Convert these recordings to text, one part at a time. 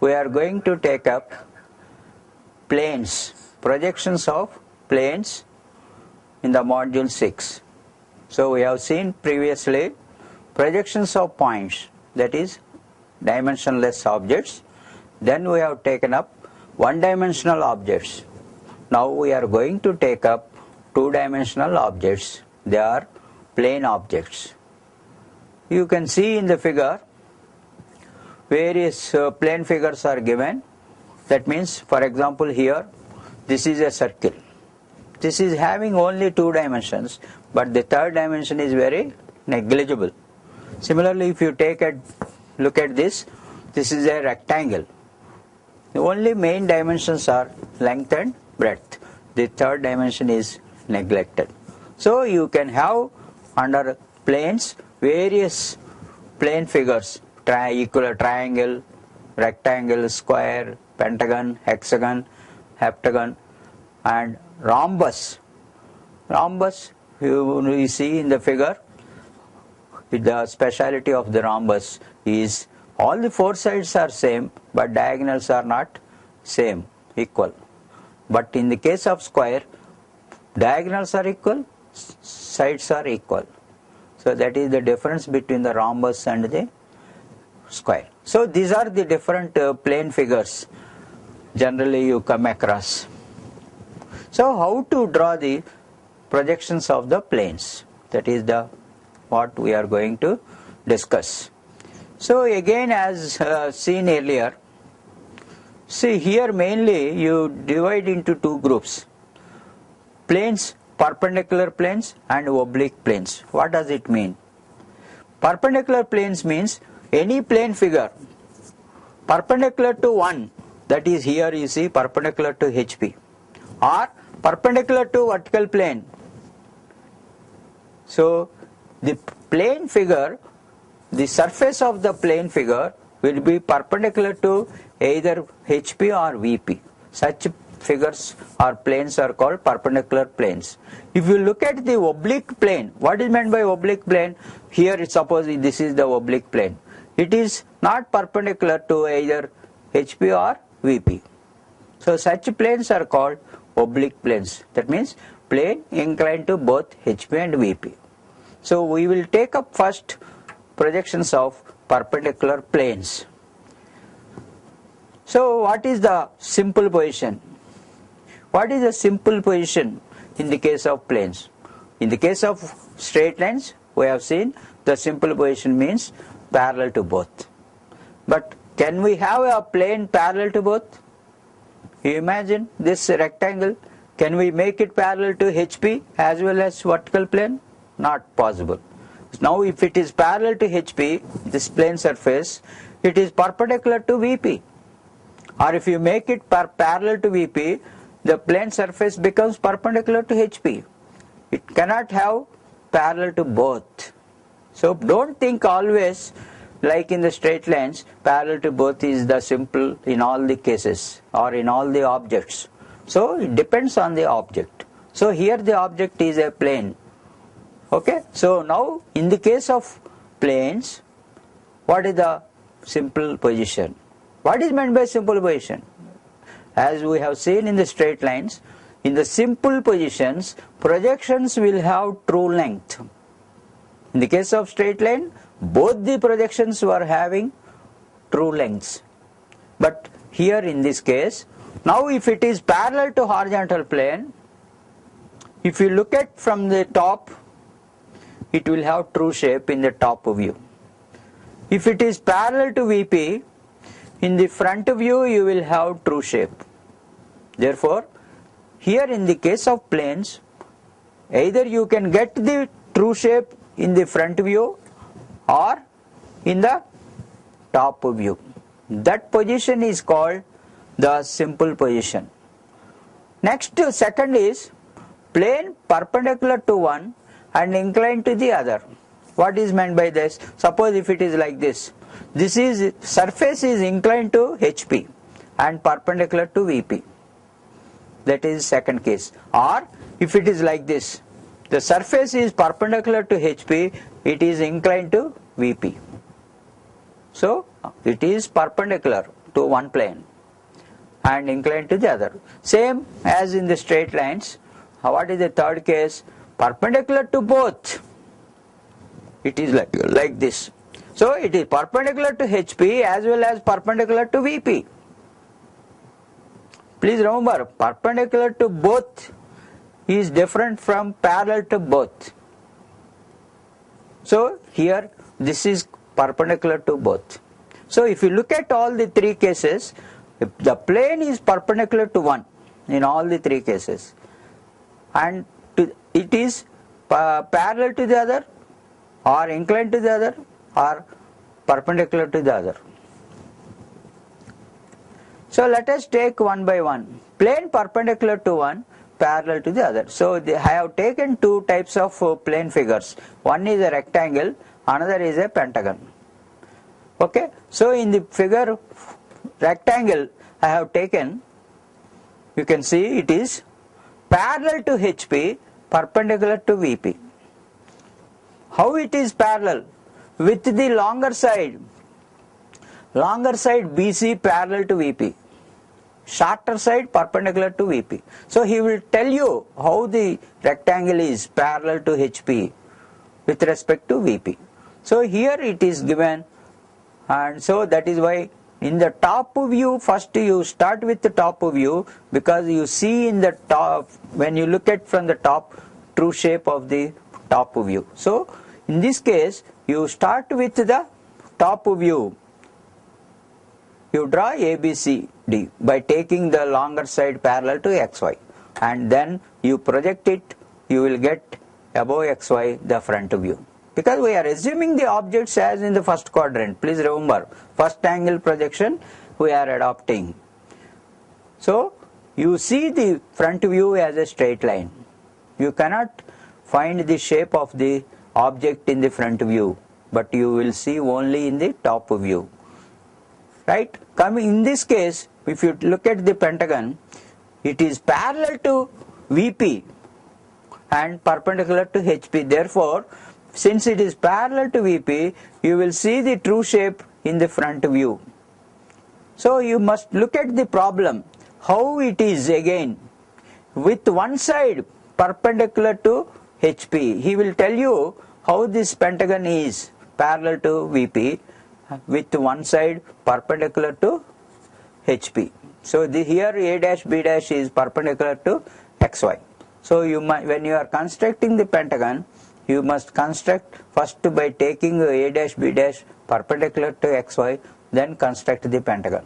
we are going to take up planes, projections of planes in the module 6. So we have seen previously projections of points, that is dimensionless objects. Then we have taken up one-dimensional objects. Now we are going to take up two-dimensional objects. They are plane objects. You can see in the figure various plane figures are given. That means, for example, here this is a circle. This is having only two dimensions, but the third dimension is very negligible. Similarly, if you take a look at this, this is a rectangle. The only main dimensions are length and breadth. The third dimension is neglected. So you can have under planes various plane figures, equilateral triangle, rectangle, square, pentagon, hexagon, heptagon, and rhombus. Rhombus, you see in the figure, the speciality of the rhombus is all the four sides are same, but diagonals are not same, equal. But in the case of square, diagonals are equal, sides are equal. So that is the difference between the rhombus and the square. So these are the different plane figures generally you come across. So how to draw the projections of the planes? That is the what we are going to discuss. So again, as seen earlier, see here mainly you divide into two groups: planes, perpendicular planes and oblique planes. What does it mean? Perpendicular planes means any plane figure perpendicular to one, that is here you see perpendicular to HP, or perpendicular to vertical plane. So the plane figure, the surface of the plane figure will be perpendicular to either HP or VP. Such figures or planes are called perpendicular planes. If you look at the oblique plane, what is meant by oblique plane? Here suppose this is the oblique plane. It is not perpendicular to either HP or VP. So such planes are called oblique planes. That means plane inclined to both HP and VP. So we will take up first projections of perpendicular planes. So what is the simple position? What is the simple position in the case of planes? In the case of straight lines, we have seen the simple position means parallel to both. But can we have a plane parallel to both? You imagine this rectangle, can we make it parallel to HP as well as vertical plane? Not possible. Now if it is parallel to HP, this plane surface, it is perpendicular to VP. Or if you make it parallel to VP, the plane surface becomes perpendicular to HP. It cannot have parallel to both. So don't think always like in the straight lines, parallel to both is the simple in all the cases or in all the objects. So it depends on the object. So here the object is a plane. Okay, so now in the case of planes, what is the simple position? What is meant by simple position? As we have seen in the straight lines, in the simple positions, projections will have true length. In the case of straight line, both the projections were having true lengths. But here in this case, now if it is parallel to horizontal plane, if you look at from the top, it will have true shape in the top view. If it is parallel to VP, in the front view you will have true shape. Therefore, here in the case of planes, either you can get the true shape in the front view or in the top view. That position is called the simple position. Next, second is plane perpendicular to one and inclined to the other. What is meant by this? Suppose if it is like this. This is surface is inclined to HP and perpendicular to VP. That is second case. Or if it is like this, the surface is perpendicular to HP, it is inclined to VP. So it is perpendicular to one plane and inclined to the other. Same as in the straight lines. What is the third case? Perpendicular to both. It is like this. So it is perpendicular to HP as well as perpendicular to VP. Please remember, perpendicular to both is different from parallel to both. So here this is perpendicular to both. So if you look at all the three cases, the plane is perpendicular to one in all the three cases, and it is parallel to the other, or inclined to the other, or perpendicular to the other. So let us take one by one. Plane perpendicular to one, parallel to the other. So I have taken two types of plane figures. One is a rectangle, another is a pentagon. Okay. So in the figure rectangle I have taken, you can see it is parallel to HP, perpendicular to VP. How it is parallel? With the longer side BC parallel to VP, shorter side perpendicular to VP. So he will tell you how the rectangle is parallel to HP with respect to VP. So here it is given, and so that is why in the top view, first you start with the top view, because you see in the top, when you look at from the top, true shape of the top view. So in this case you start with the top view. You draw ABCD by taking the longer side parallel to XY, and then you project it, you will get above XY the front view. Because we are assuming the objects as in the first quadrant. Please remember, first angle projection we are adopting. So you see the front view as a straight line. You cannot find the shape of the object in the front view, but you will see only in the top view. Right? Coming in this case, if you look at the pentagon, it is parallel to VP and perpendicular to HP. Therefore, since it is parallel to VP, you will see the true shape in the front view. So you must look at the problem, how it is again. With one side perpendicular to HP, he will tell you how this pentagon is parallel to VP with one side perpendicular to HP. So here A dash B dash is perpendicular to XY. So you when you are constructing the pentagon, you must construct first by taking A dash B dash perpendicular to XY, then construct the pentagon.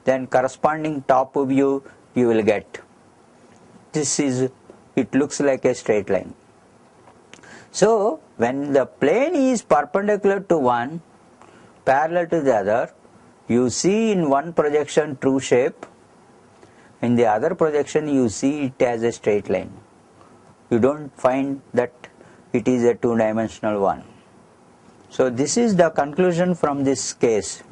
Then corresponding top view you will get. This is, it looks like a straight line. So when the plane is perpendicular to one, parallel to the other, you see in one projection true shape, in the other projection you see it as a straight line. You don't find that it is a two-dimensional one. So this is the conclusion from this case.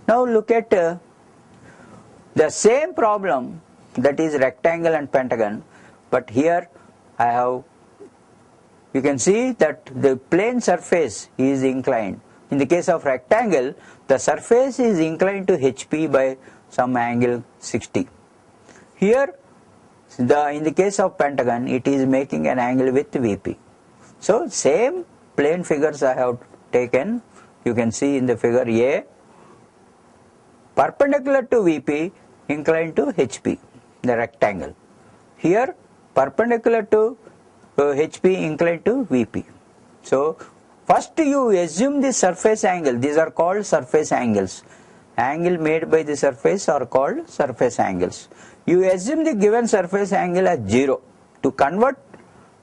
Now look at the same problem, that is rectangle and pentagon, but here I have, you can see that the plane surface is inclined. In the case of rectangle, the surface is inclined to HP by some angle 60. Here, in the case of pentagon, it is making an angle with VP. So same plane figures I have taken. You can see in the figure A, perpendicular to VP, inclined to HP, the rectangle. Here, perpendicular to HP, inclined to VP. So first you assume the surface angle. These are called surface angles. Angle made by the surface are called surface angles. You assume the given surface angle as 0. To convert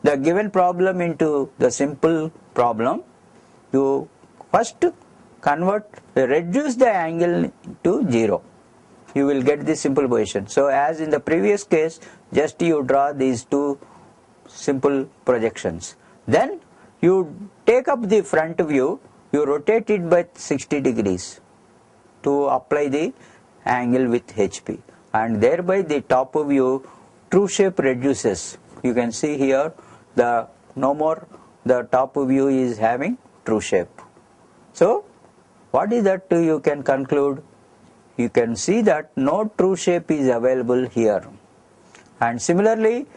the given problem into the simple problem, you first reduce the angle to 0. You will get the simple position. So as in the previous case, just you draw these two simple projections. Then you take up the front view, you rotate it by 60 degrees to apply the angle with HP, and thereby the top view true shape reduces. You can see here no more the top view is having true shape. So what is that you can conclude? You can see that no true shape is available here. And similarly,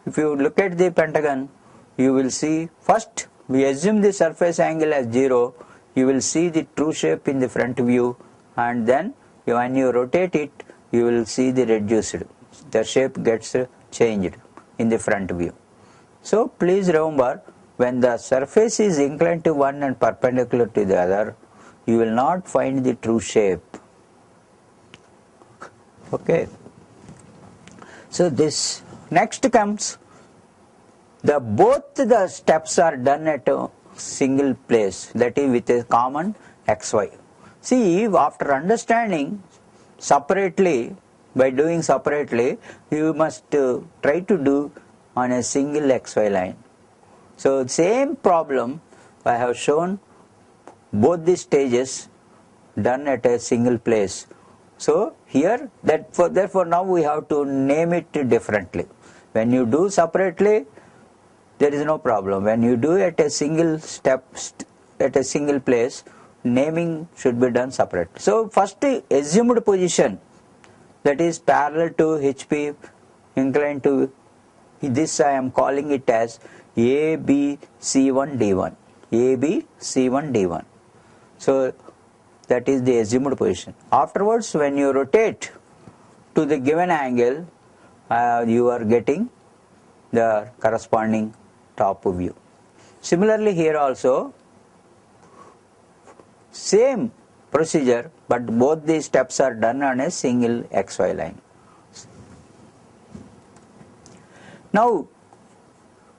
if you look at the pentagon, you will see, first we assume the surface angle as 0, you will see the true shape in the front view, and then when you rotate it, you will see the reduced. The shape gets changed in the front view. So please remember, when the surface is inclined to one and perpendicular to the other, you will not find the true shape. Okay. So this next comes, both the steps are done at a single place, that is with a common xy. See, after understanding separately, by doing separately, you must try to do on a single xy line. So same problem I have shown both the stages done at a single place. So here, therefore now we have to name it differently. When you do separately, there is no problem. When you do at a single step, at a single place, naming should be done separately. So first, assumed position, that is parallel to HP, inclined to, this I am calling it as ABC1D1. ABC1D1. So that is the assumed position. Afterwards, when you rotate to the given angle, you are getting the corresponding top view. Similarly here also, same procedure, but both these steps are done on a single xy line. Now,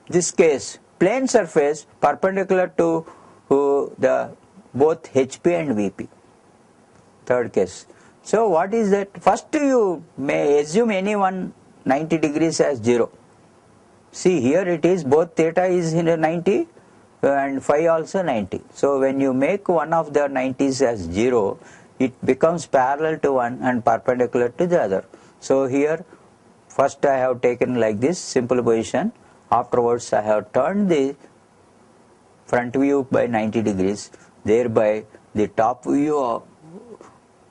this case, plane surface perpendicular to the both HP and VP. Third case. So what is that? First you may assume any one 90 degrees as 0. See, here it is, both theta is in a 90 and phi also 90. So when you make one of the 90s as 0, it becomes parallel to one and perpendicular to the other. So here, first I have taken like this simple position. Afterwards I have turned the front view by 90 degrees. Thereby the top view,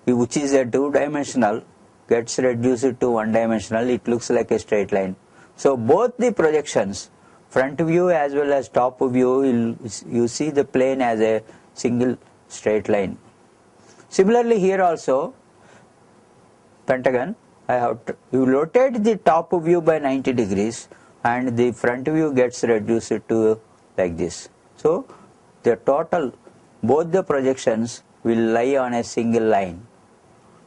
which is a two-dimensional, gets reduced to one-dimensional. It looks like a straight line. So both the projections, front view as well as top view, you see the plane as a single straight line. Similarly here also, pentagon, you rotate the top view by 90 degrees and the front view gets reduced to like this. So the total, both the projections will lie on a single line.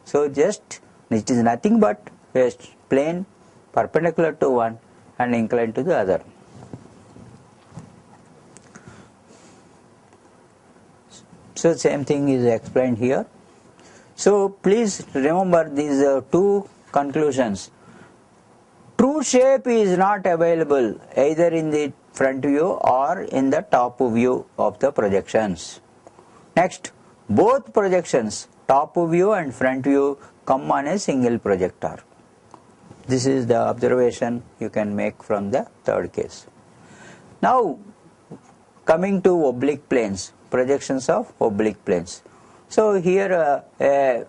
So just, it is nothing but a plane perpendicular to one and inclined to the other. So same thing is explained here. So please remember these two conclusions. True shape is not available either in the front view or in the top view of the projections. Next, both projections, top view and front view, come on a single projector. This is the observation you can make from the third case. Now, coming to oblique planes, projections of oblique planes. So here a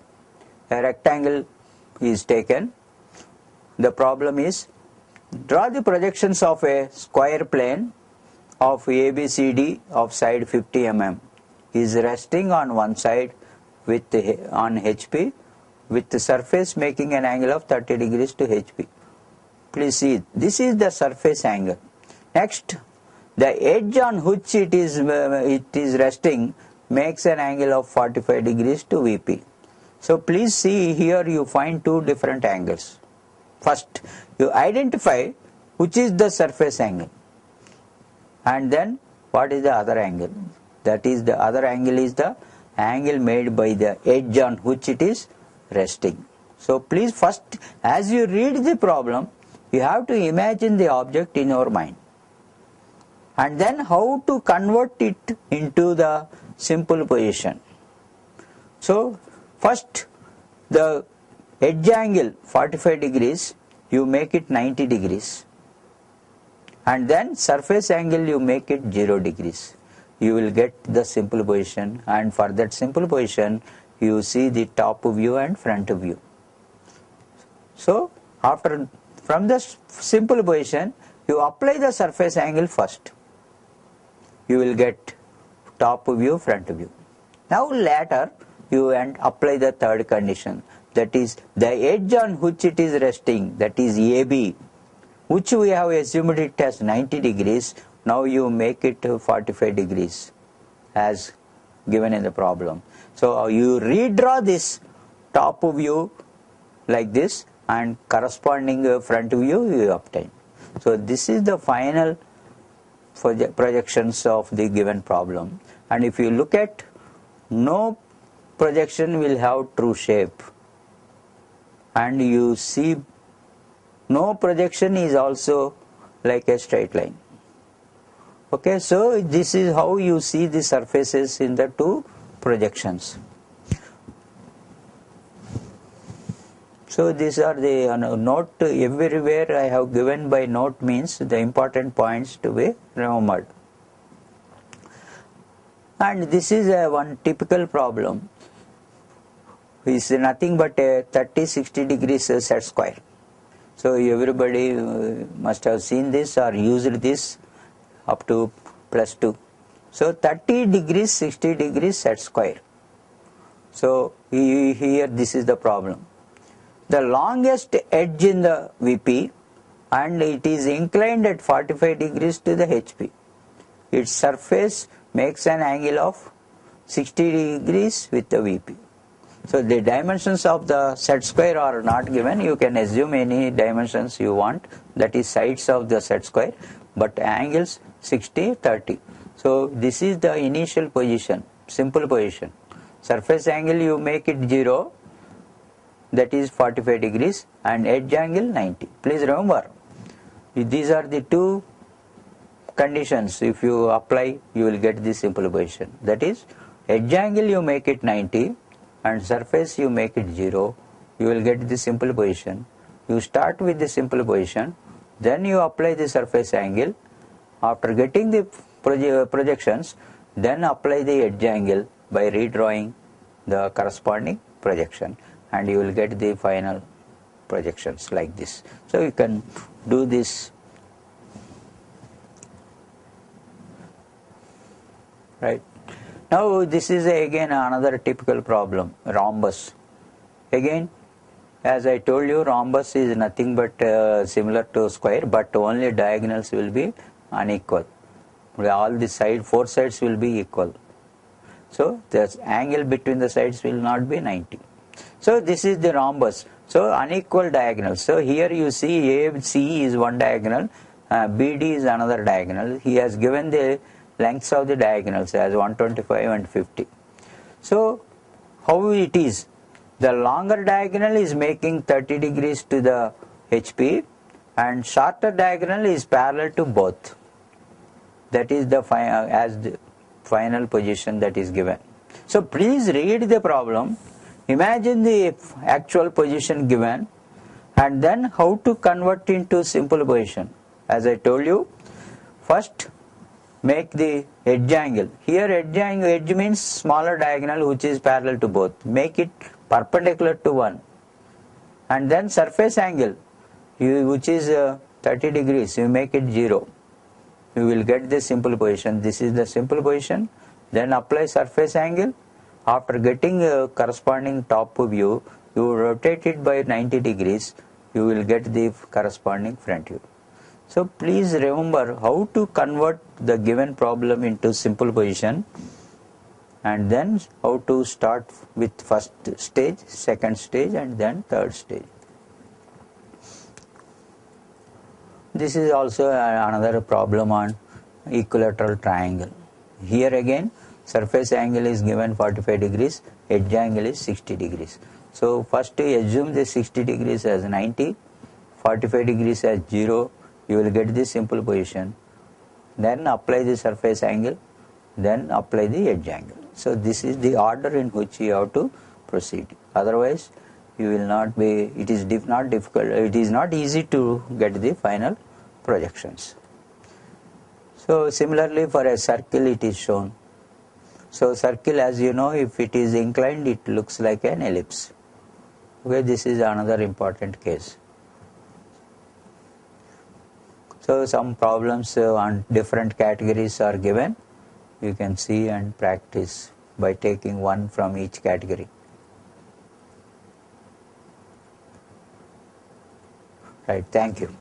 rectangle is taken. The problem is, draw the projections of a square plane of ABCD of side 50 mm is resting on one side with on HP, with the surface making an angle of 30 degrees to HP. Please see, this is the surface angle. Next, the edge on which it is resting makes an angle of 45 degrees to VP. So please see, here you find two different angles. First, you identify which is the surface angle, and then what is the other angle. That is, the other angle is the angle made by the edge on which it is resting. So please first, as you read the problem, you have to imagine the object in your mind, and then how to convert it into the simple position. So first, the edge angle 45 degrees, you make it 90 degrees, and then surface angle you make it 0 degrees. you will get the simple position, and for that simple position you see the top view and front view. So from the simple position you apply the surface angle first, you will get top view, front view. Now later you apply the third condition, that is the edge on which it is resting, that is AB, which we have assumed it as 90 degrees, now you make it 45 degrees as given in the problem. So you redraw this top view like this and corresponding front view you obtain. So this is the final projections of the given problem, and if you look at, no projection will have true shape, and you see no projection is also like a straight line. Okay, so this is how you see the surfaces in the two projections. So these are the note, everywhere I have given by note means the important points to be remembered. And this is one typical problem, is nothing but a 30-60 degrees set square. So everybody must have seen this or used this up to +2. So 30 degrees, 60 degrees set square. So here this is the problem. The longest edge in the VP, and it is inclined at 45 degrees to the HP. Its surface makes an angle of 60 degrees with the VP. So the dimensions of the set square are not given. You can assume any dimensions you want, that is sides of the set square, but angles 60, 30. So this is the initial position, simple position. Surface angle you make it 0, that is 45 degrees, and edge angle 90. Please remember, these are the two conditions. If you apply, you will get this simple position. That is, edge angle you make it 90 and surface you make it 0. You will get the simple position. You start with the simple position, then you apply the surface angle. After getting the projections, then apply the edge angle by redrawing the corresponding projection, and you will get the final projections like this. So you can do this, right? Now this is again another typical problem, rhombus. Again, as I told you, rhombus is nothing but similar to square, but only diagonals will be unequal. All the four sides will be equal. So the angle between the sides will not be 90. So this is the rhombus. So unequal diagonals. So here you see AC is one diagonal, BD is another diagonal. He has given the lengths of the diagonals as 125 and 50. So how it is? The longer diagonal is making 30 degrees to the HP, and shorter diagonal is parallel to both. That is the final position that is given. So please read the problem. Imagine the actual position given, and then how to convert into simple position. As I told you, first make the edge angle. Here edge means smaller diagonal which is parallel to both. Make it perpendicular to one. And then surface angle, which is 30 degrees, you make it 0. You will get the simple position. This is the simple position. Then apply surface angle. After getting a corresponding top view, you rotate it by 90 degrees, you will get the corresponding front view. So please remember how to convert the given problem into simple position, and then how to start with first stage, second stage, and then third stage. This is also another problem on equilateral triangle. Here again, surface angle is given 45 degrees, edge angle is 60 degrees. So first you assume the 60 degrees as 90, 45 degrees as 0, you will get the simple position. Then apply the surface angle, then apply the edge angle. So this is the order in which you have to proceed. Otherwise, you will not be, it is not difficult, it is not easy to get the final projections. So similarly for a circle it is shown. So circle, as you know, if it is inclined, it looks like an ellipse. Okay, this is another important case. So some problems on different categories are given. You can see and practice by taking one from each category. Right, thank you.